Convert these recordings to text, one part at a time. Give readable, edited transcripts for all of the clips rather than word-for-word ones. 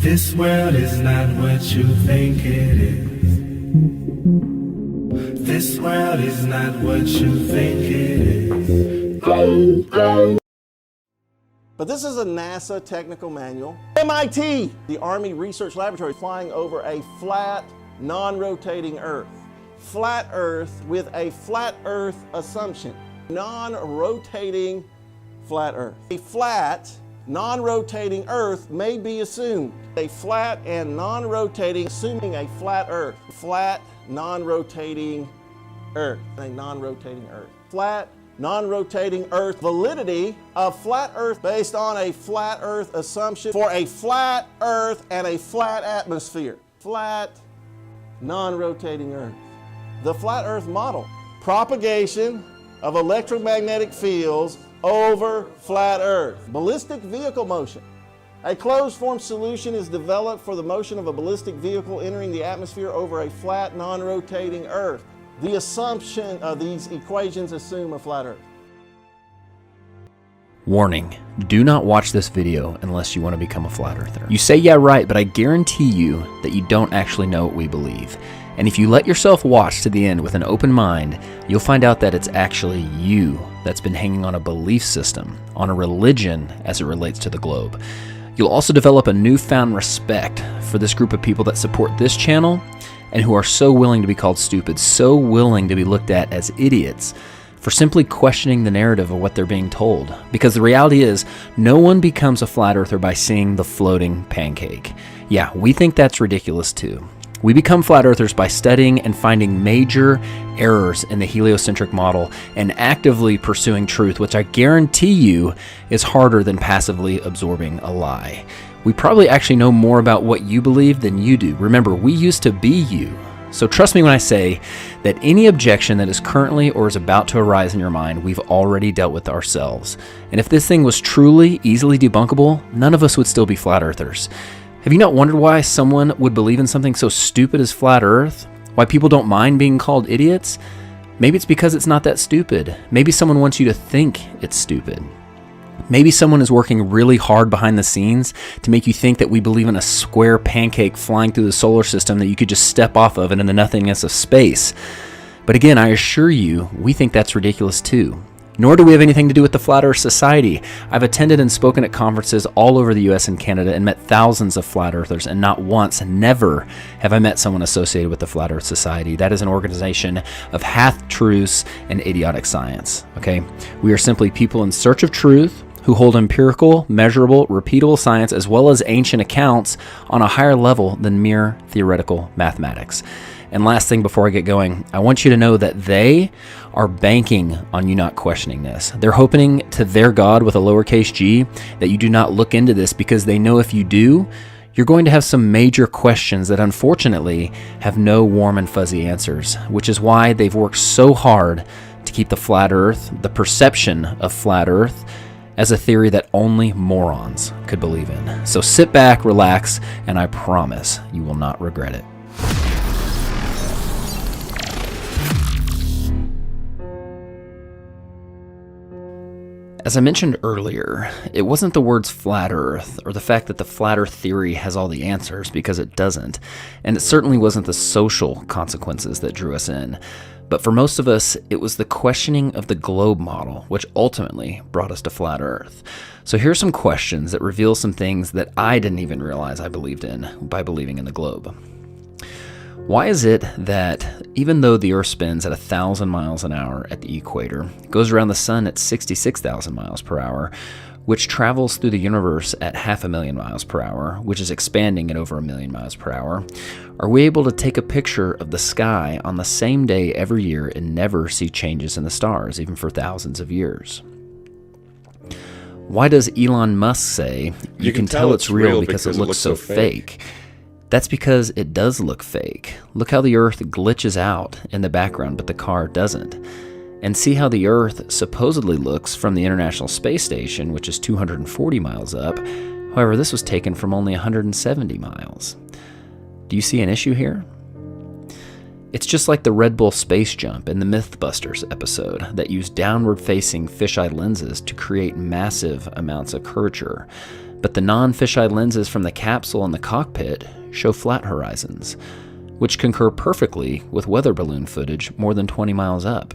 This world is not what you think it is. This world is not what you think it is. But this is a NASA technical manual. MIT, the Army Research Laboratory, flying over a flat, non-rotating Earth. Flat Earth with a flat Earth assumption. Non-rotating flat Earth. A flat, non-rotating Earth may be assumed. A flat and non-rotating, assuming a flat Earth. Flat, non-rotating Earth. A non-rotating Earth. Flat, non-rotating Earth. Validity of flat Earth based on a flat Earth assumption for a flat Earth and a flat atmosphere. Flat, non-rotating Earth. The flat Earth model. Propagation of electromagnetic fields over flat Earth. Ballistic vehicle motion. A closed-form solution is developed for the motion of a ballistic vehicle entering the atmosphere over a flat, non-rotating Earth. The assumption of these equations assume a flat Earth. Warning, do not watch this video unless you want to become a flat earther. You say yeah right, but I guarantee you that you don't actually know what we believe. And if you let yourself watch to the end with an open mind, you'll find out that it's actually you that's been hanging on a belief system, on a religion as it relates to the globe. You'll also develop a newfound respect for this group of people that support this channel and who are so willing to be called stupid, so willing to be looked at as idiots for simply questioning the narrative of what they're being told. Because the reality is, no one becomes a flat earther by seeing the floating pancake. Yeah, we think that's ridiculous too. We become flat earthers by studying and finding major errors in the heliocentric model and actively pursuing truth, which I guarantee you is harder than passively absorbing a lie. We probably actually know more about what you believe than you do. Remember, we used to be you. So trust me when I say that any objection that is currently or is about to arise in your mind, we've already dealt with ourselves. And if this thing was truly easily debunkable, none of us would still be flat earthers. Have you not wondered why someone would believe in something so stupid as flat Earth? Why people don't mind being called idiots? Maybe it's because it's not that stupid. Maybe someone wants you to think it's stupid. Maybe someone is working really hard behind the scenes to make you think that we believe in a square pancake flying through the solar system that you could just step off of and in the nothingness of space. But again, I assure you, we think that's ridiculous too. Nor do we have anything to do with the Flat Earth Society. I've attended and spoken at conferences all over the US and Canada and met thousands of flat earthers, and not once, never have I met someone associated with the Flat Earth Society. That is an organization of half-truths and idiotic science, okay? We are simply people in search of truth who hold empirical, measurable, repeatable science as well as ancient accounts on a higher level than mere theoretical mathematics. And last thing before I get going, I want you to know that they are banking on you not questioning this. They're hoping to their God with a lowercase g that you do not look into this, because they know if you do, you're going to have some major questions that unfortunately have no warm and fuzzy answers, which is why they've worked so hard to keep the flat earth, the perception of flat earth, as a theory that only morons could believe in. So sit back, relax, and I promise you will not regret it. As I mentioned earlier, it wasn't the words flat earth or the fact that the flat earth theory has all the answers, because it doesn't, and it certainly wasn't the social consequences that drew us in. But for most of us, it was the questioning of the globe model which ultimately brought us to flat earth. So here's some questions that reveal some things that I didn't even realize I believed in by believing in the globe. Why is it that even though the Earth spins at 1,000 miles an hour at the equator, it goes around the sun at 66,000 miles per hour, which travels through the universe at 500,000 miles per hour, which is expanding at over 1,000,000 miles per hour, are we able to take a picture of the sky on the same day every year and never see changes in the stars, even for thousands of years? Why does Elon Musk say, you can tell it's real because it looks so fake? That's because it does look fake. Look how the Earth glitches out in the background, but the car doesn't. And see how the Earth supposedly looks from the International Space Station, which is 240 miles up. However, this was taken from only 170 miles. Do you see an issue here? It's just like the Red Bull space jump in the Mythbusters episode that used downward-facing fisheye lenses to create massive amounts of curvature. But the non-fisheye lenses from the capsule and the cockpit show flat horizons, which concur perfectly with weather balloon footage more than 20 miles up.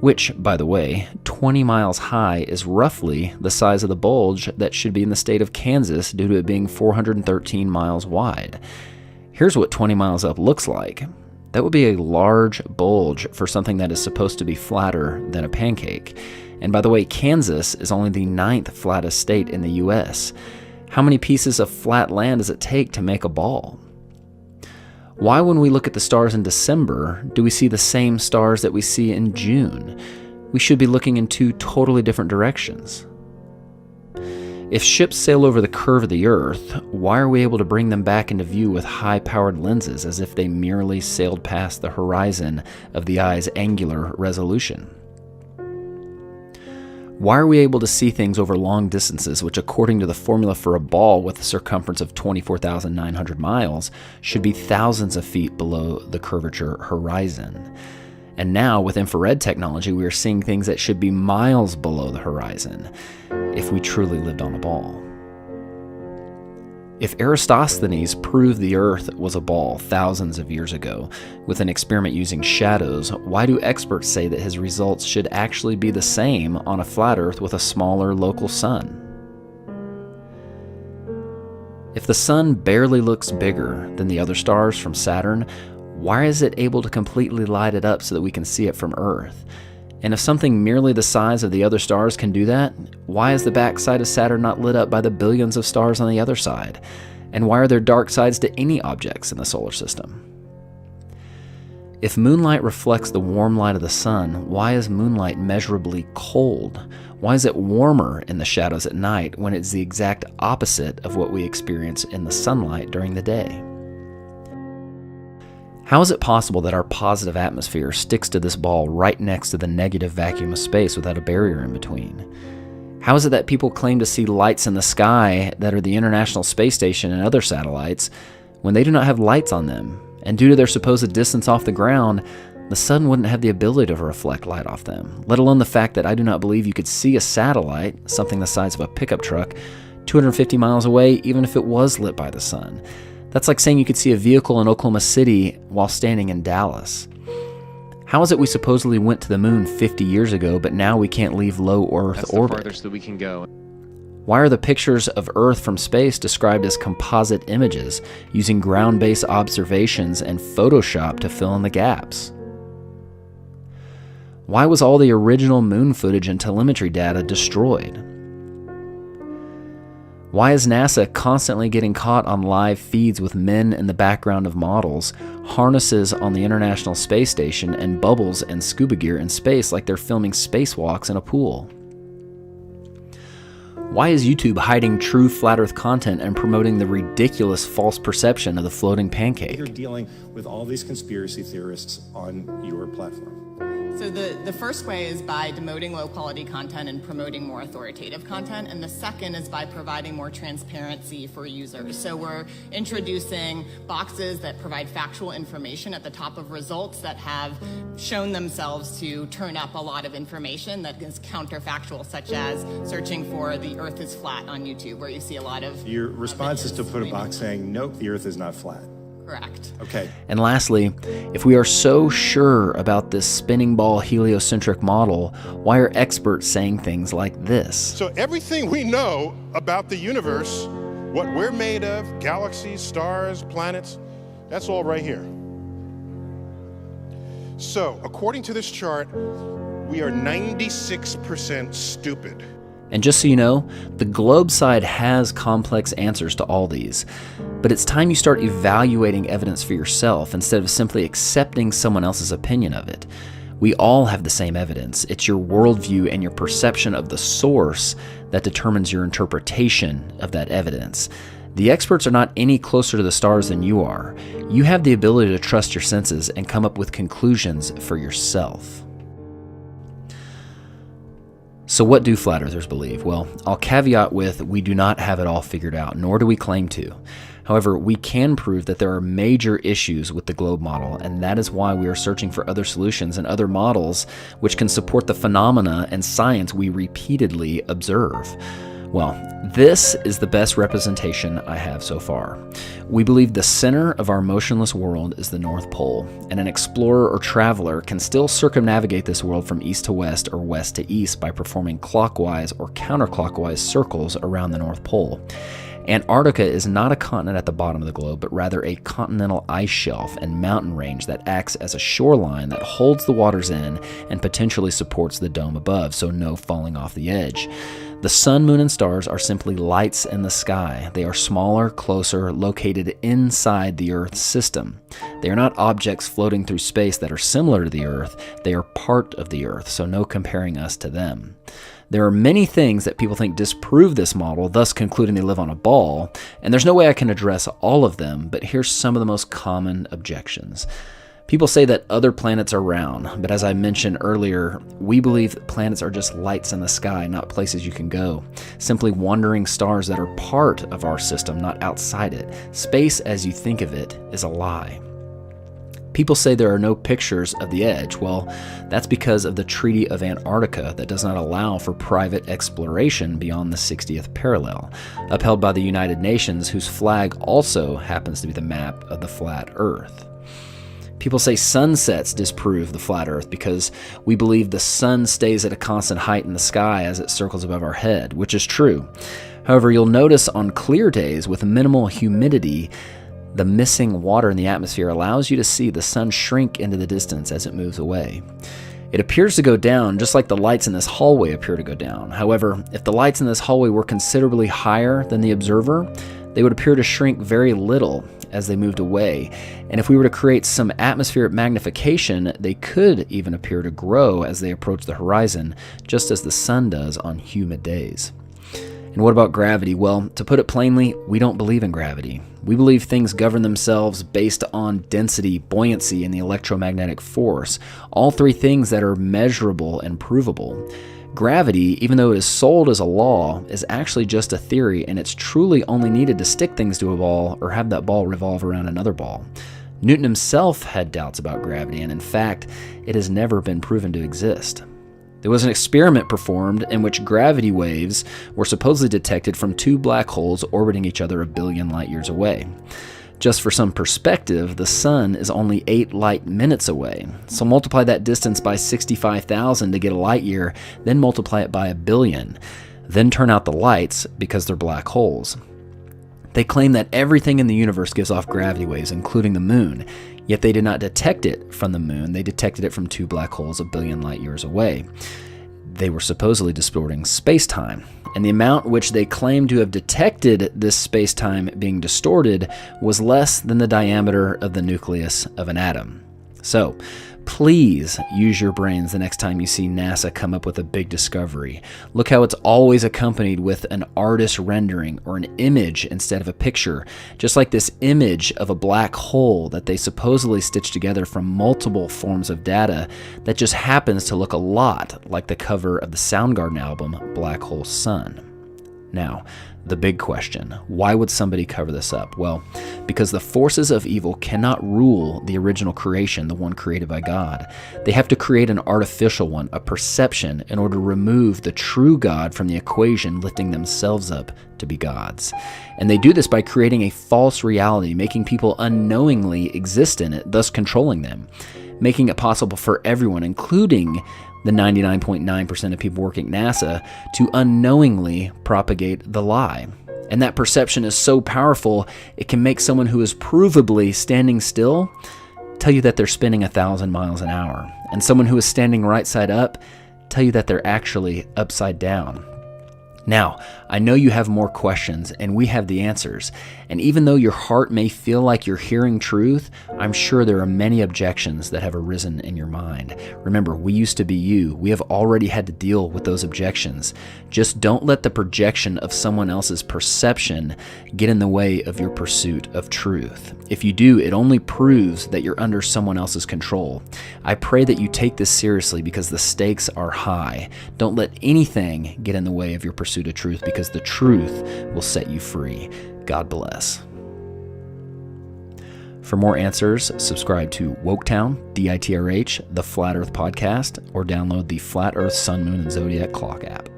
Which, by the way, 20 miles high is roughly the size of the bulge that should be in the state of Kansas due to it being 413 miles wide. Here's what 20 miles up looks like. That would be a large bulge for something that is supposed to be flatter than a pancake. And by the way, Kansas is only the 9th flattest state in the US. How many pieces of flat land does it take to make a ball? Why, when we look at the stars in December, do we see the same stars that we see in June? We should be looking in two totally different directions. If ships sail over the curve of the Earth, why are we able to bring them back into view with high-powered lenses as if they merely sailed past the horizon of the eye's angular resolution? Why are we able to see things over long distances, which according to the formula for a ball with a circumference of 24,900 miles, should be thousands of feet below the curvature horizon? And now, with infrared technology, we are seeing things that should be miles below the horizon, if we truly lived on a ball. If Eratosthenes proved the Earth was a ball thousands of years ago with an experiment using shadows, why do experts say that his results should actually be the same on a flat Earth with a smaller local sun? If the sun barely looks bigger than the other stars from Saturn, why is it able to completely light it up so that we can see it from Earth? And if something merely the size of the other stars can do that, why is the backside of Saturn not lit up by the billions of stars on the other side? And why are there dark sides to any objects in the solar system? If moonlight reflects the warm light of the sun, why is moonlight measurably cold? Why is it warmer in the shadows at night when it's the exact opposite of what we experience in the sunlight during the day? How is it possible that our positive atmosphere sticks to this ball right next to the negative vacuum of space without a barrier in between? How is it that people claim to see lights in the sky that are the International Space Station and other satellites when they do not have lights on them? And due to their supposed distance off the ground, the sun wouldn't have the ability to reflect light off them, let alone the fact that I do not believe you could see a satellite, something the size of a pickup truck, 250 miles away, even if it was lit by the sun. That's like saying you could see a vehicle in Oklahoma City while standing in Dallas. How is it we supposedly went to the moon 50 years ago, but now we can't leave low Earth That's orbit? the farthest that we can go. Why are the pictures of Earth from space described as composite images, using ground-based observations and Photoshop to fill in the gaps? Why was all the original moon footage and telemetry data destroyed? Why is NASA constantly getting caught on live feeds with men in the background of models, harnesses on the International Space Station, and bubbles and scuba gear in space like they're filming spacewalks in a pool? Why is YouTube hiding true flat Earth content and promoting the ridiculous false perception of the floating pancake? You're dealing with all these conspiracy theorists on your platform. So the first way is by demoting low-quality content and promoting more authoritative content, and the second is by providing more transparency for users. So we're introducing boxes that provide factual information at the top of results that have shown themselves to turn up a lot of information that is counterfactual, such as searching for the Earth is flat on YouTube, where you see a lot of... Your response is to put a box saying, nope, the Earth is not flat. Correct. Okay. And lastly, if we are so sure about this spinning ball heliocentric model, why are experts saying things like this? So everything we know about the universe, what we're made of, galaxies, stars, planets, that's all right here. So according to this chart, we are 96% stupid. And just so you know, the globe side has complex answers to all these, but it's time you start evaluating evidence for yourself instead of simply accepting someone else's opinion of it. We all have the same evidence. It's your worldview and your perception of the source that determines your interpretation of that evidence. The experts are not any closer to the stars than you are. You have the ability to trust your senses and come up with conclusions for yourself. So what do flat earthers believe? Well, I'll caveat with we do not have it all figured out, nor do we claim to. However, we can prove that there are major issues with the globe model, and that is why we are searching for other solutions and other models which can support the phenomena and science we repeatedly observe. Well, this is the best representation I have so far. We believe the center of our motionless world is the North Pole, and an explorer or traveler can still circumnavigate this world from east to west or west to east by performing clockwise or counterclockwise circles around the North Pole. Antarctica is not a continent at the bottom of the globe, but rather a continental ice shelf and mountain range that acts as a shoreline that holds the waters in and potentially supports the dome above, so no falling off the edge. The sun, moon, and stars are simply lights in the sky. They are smaller, closer, located inside the Earth's system. They are not objects floating through space that are similar to the Earth. They are part of the Earth, so no comparing us to them. There are many things that people think disprove this model, thus concluding they live on a ball, and there's no way I can address all of them, but here's some of the most common objections. People say that other planets are round, but as I mentioned earlier, we believe planets are just lights in the sky, not places you can go. Simply wandering stars that are part of our system, not outside it. Space, as you think of it, is a lie. People say there are no pictures of the edge. Well, that's because of the Treaty of Antarctica that does not allow for private exploration beyond the 60th parallel, upheld by the United Nations, whose flag also happens to be the map of the flat Earth. People say sunsets disprove the flat Earth because we believe the sun stays at a constant height in the sky as it circles above our head, which is true. However, you'll notice on clear days with minimal humidity, the missing water in the atmosphere allows you to see the sun shrink into the distance as it moves away. It appears to go down just like the lights in this hallway appear to go down. However, if the lights in this hallway were considerably higher than the observer, they would appear to shrink very little as they moved away. And if we were to create some atmospheric magnification, they could even appear to grow as they approach the horizon, just as the sun does on humid days. And what about gravity? Well, to put it plainly, we don't believe in gravity. We believe things govern themselves based on density, buoyancy, and the electromagnetic force, all three things that are measurable and provable. Gravity, even though it is sold as a law, is actually just a theory, and it's truly only needed to stick things to a ball or have that ball revolve around another ball. Newton himself had doubts about gravity, and in fact, it has never been proven to exist. There was an experiment performed in which gravity waves were supposedly detected from two black holes orbiting each other 1 billion light years away. Just for some perspective, the sun is only 8 light minutes away. So multiply that distance by 65,000 to get a light year, then multiply it by 1 billion. Then turn out the lights because they're black holes. They claim that everything in the universe gives off gravity waves, including the moon. Yet they did not detect it from the moon. They detected it from two black holes 1 billion light years away. They were supposedly distorting space-time, and the amount which they claimed to have detected this space-time being distorted was less than the diameter of the nucleus of an atom. So, please use your brains the next time you see NASA come up with a big discovery. Look how it's always accompanied with an artist rendering or an image instead of a picture, just like this image of a black hole that they supposedly stitched together from multiple forms of data that just happens to look a lot like the cover of the Soundgarden album, Black Hole Sun. Now, the big question, why would somebody cover this up? Well, because the forces of evil cannot rule the original creation, the one created by God. They have to create an artificial one, a perception, in order to remove the true God from the equation, lifting themselves up to be gods. And they do this by creating a false reality, making people unknowingly exist in it, thus controlling them, making it possible for everyone, including the 99.9% of people working at NASA, to unknowingly propagate the lie. And that perception is so powerful, it can make someone who is provably standing still tell you that they're spinning 1,000 miles an hour. And someone who is standing right side up tell you that they're actually upside down. Now, I know you have more questions, and we have the answers. And even though your heart may feel like you're hearing truth, I'm sure there are many objections that have arisen in your mind. Remember, we used to be you. We have already had to deal with those objections. Just don't let the projection of someone else's perception get in the way of your pursuit of truth. If you do, it only proves that you're under someone else's control. I pray that you take this seriously because the stakes are high. Don't let anything get in the way of your pursuit of truth, because the truth will set you free. God bless. For more answers, subscribe to WOKETOWN, DITRH, the Flat Earth Podcast, or download the Flat Earth Sun, Moon, and Zodiac Clock app.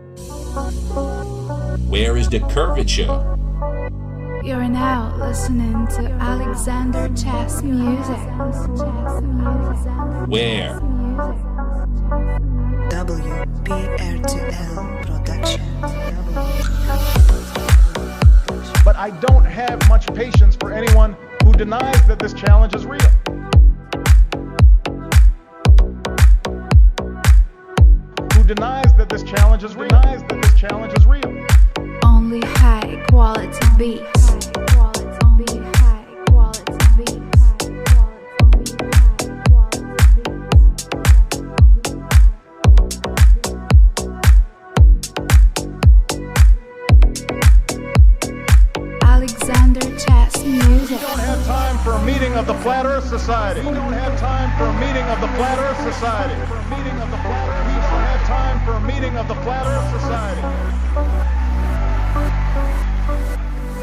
Where is the curvature? You're now listening to Alexander Chess Music. Where? WPR2L production. But I don't have much patience for anyone who denies that this challenge is real. Who denies that this challenge is real. Denies that this challenge is real. Only high quality beats. Only high quality beats. Alexander Chess Music. We don't have time for a meeting of the Flat Earth Society. We don't have time for a meeting of the Flat Earth Society. For a meeting of the Flat Earth. We don't have time for a meeting of the Flat Earth Society.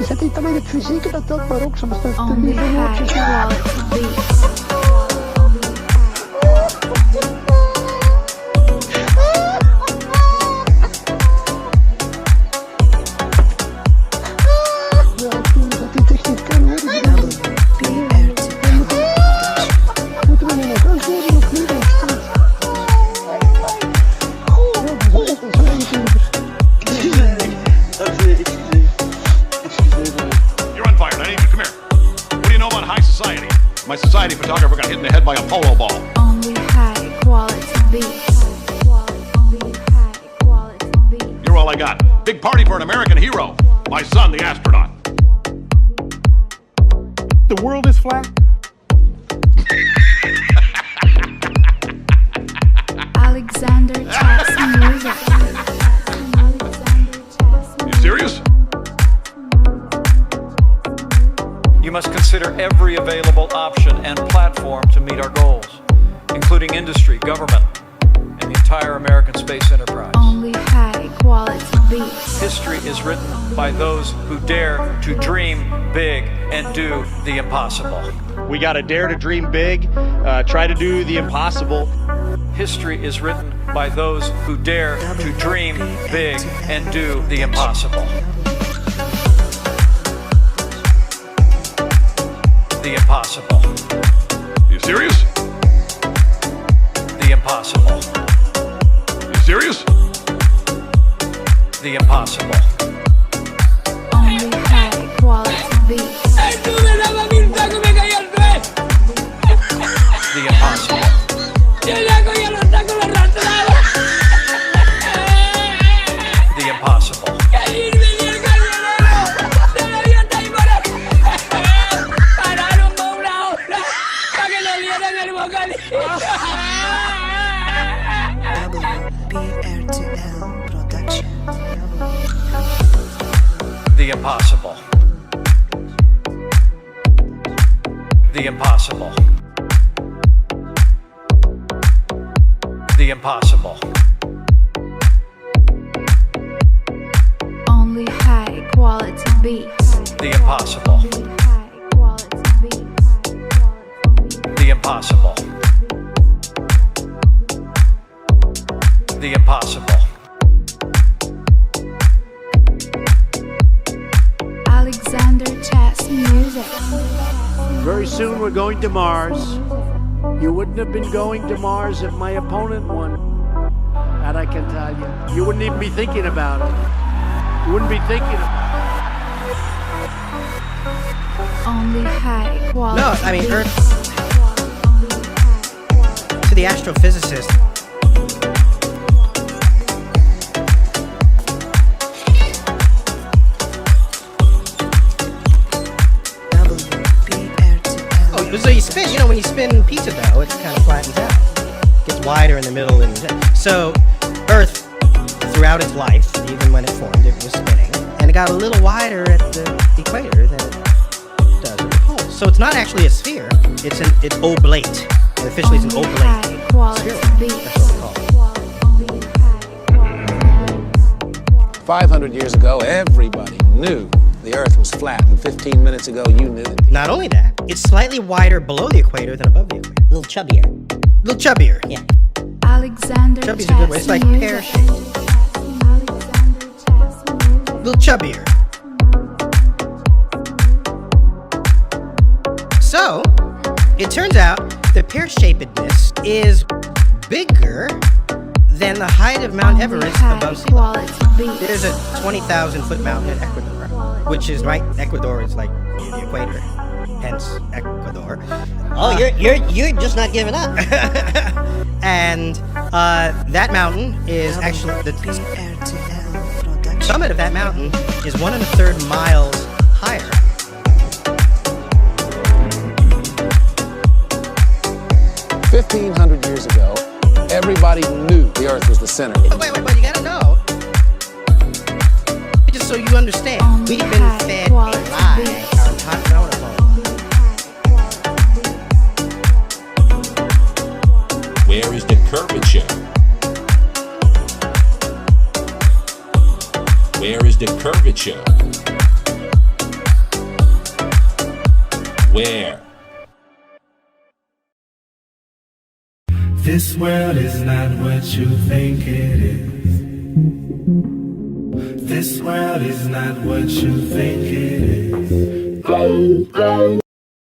Zet die dan het fysieke dat maar ook soms dat Only high quality beats. dat die techniek kan worden. Moeten we nog wel worden of niet? You're on fire, Lenny. Come here. What do you know about high society? My society photographer got hit in the head by a polo ball. Only high quality beats. Only high quality beats. You're all I got. Big party for an American hero. My son, the astronaut. The world is flat. Alexander Chess Music. You serious? You must consider every available option and platform to meet our goals, including industry, government, and the entire American space enterprise. Only high quality beats. History is written by those who dare to dream big and do the impossible. We gotta dare to dream big, try to do the impossible. History is written by those who dare to dream big and do the impossible. The impossible. You serious? The impossible. You serious? The impossible. Only high quality beats. The impossible. The impossible. WPR2L production. The impossible. The impossible. The impossible. Only high quality beats. The impossible. High quality beats. The impossible. The impossible. Alexander Chess Music. Very soon we're going to Mars. You wouldn't have been going to Mars if my opponent won. That I can tell you. You wouldn't even be thinking about it. You wouldn't be thinking about it. Only high quality. No, I mean Earth. To the astrophysicist. So you spin, you know, when you spin pizza dough, it kind of flattens out. Gets wider in the middle. And so Earth, throughout its life, even when it formed, it was spinning. And it got a little wider at the equator than it does at the pole. So it's not actually a sphere. It's oblate. And officially it's an oblate sphere. That's what it's called. 500 years ago, everybody knew the Earth was flat, and 15 minutes ago, you knew it. Not only that, it's slightly wider below the equator than above the equator. A little chubbier. A little chubbier, yeah. Alexander Chubby's a good way. It's like pear-shaped. little chubbier. So, it turns out the pear-shapedness is bigger than the height of Mount Everest above sea level. There's a 20,000 foot mountain in Ecuador, which is right. Ecuador is like the equator, hence Ecuador. Oh, you're just not giving up. And that mountain is actually the summit of that mountain is 1 1/3 miles higher. $1,500 years ago, everybody knew the Earth was the center. Wait, you gotta know. Just so you understand, we've been fed a lie our entire Where is the curvature? Where is the curvature? Where? This world is not what you think it is. This world is not what you think it is.